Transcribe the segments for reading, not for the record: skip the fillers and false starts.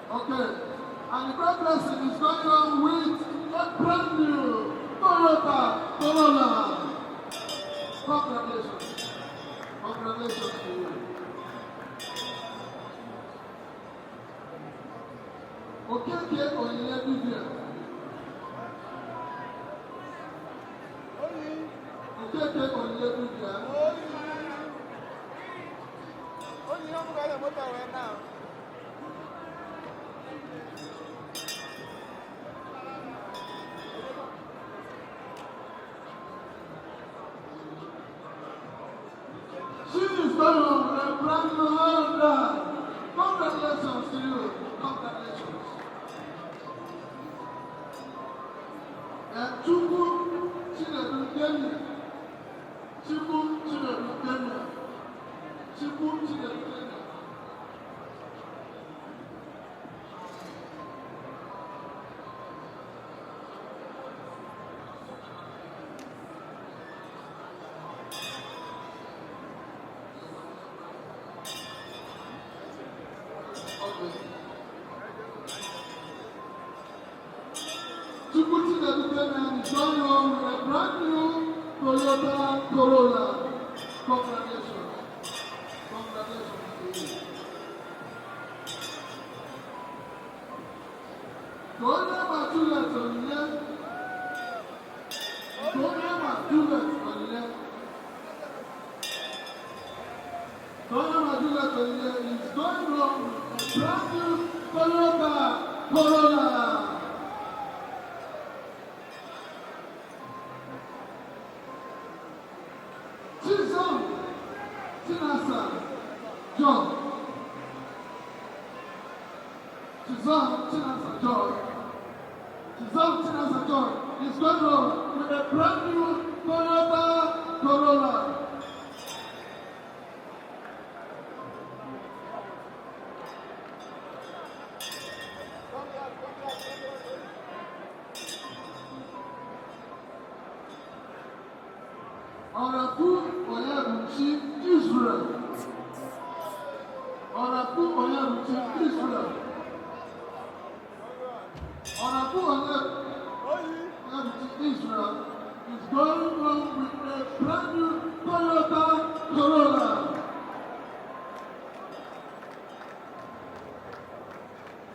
Okay, and the God blessing is going on with a brand new Toyota Corolla. Congratulations. Congratulations to you. Odumeje Oyeye Vivian. Odumeje Oyeye Vivian. She is going on with a brand new Honda. Congratulations to you. Congratulations. And Chukwu Chinedu Kenya. Chukwu Chinedu Kenya. Chukwu Chinedu Kenya. Chibuti Education is going on with a brand new Toyota Corolla. Congratulations. Congratulations to you. Toyota Matulet on the left. Toyota Matulet on the left. Toyota Matulet on the left is going on with a brand new Toyota Corolla. Chinasa John is going on with a brand new Toyota Corolla. Honorable Oyaruchi Israel. Honorable Oyaruchi Israel. Honorable Oyaruchi Israel is going on with a brand new Toyota Corolla.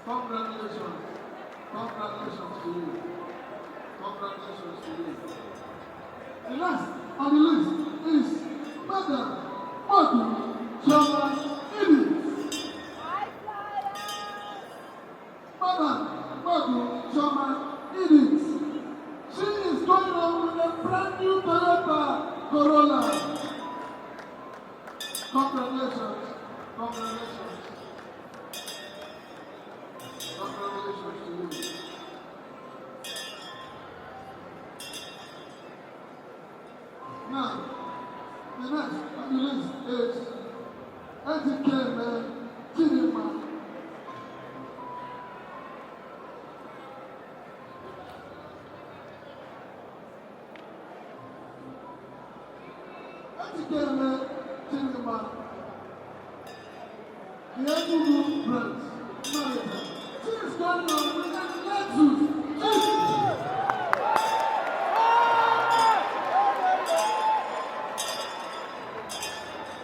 Congratulations. Congratulations to you. Congratulations to you. The last on the list is Madam Odumeje. Madam Odumeje. She is going on with a brand new Toyota Corolla. Congratulations. Congratulations. Congratulations to you. Now, the next on the list is Odumeje Chidinma. Odumeje Chidinma. The Enugu branch manager. She is going on with a Lexus.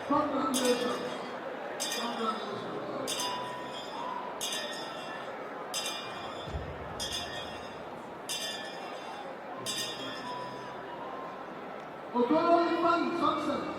Congratulations. Congratulations. Odumeje success.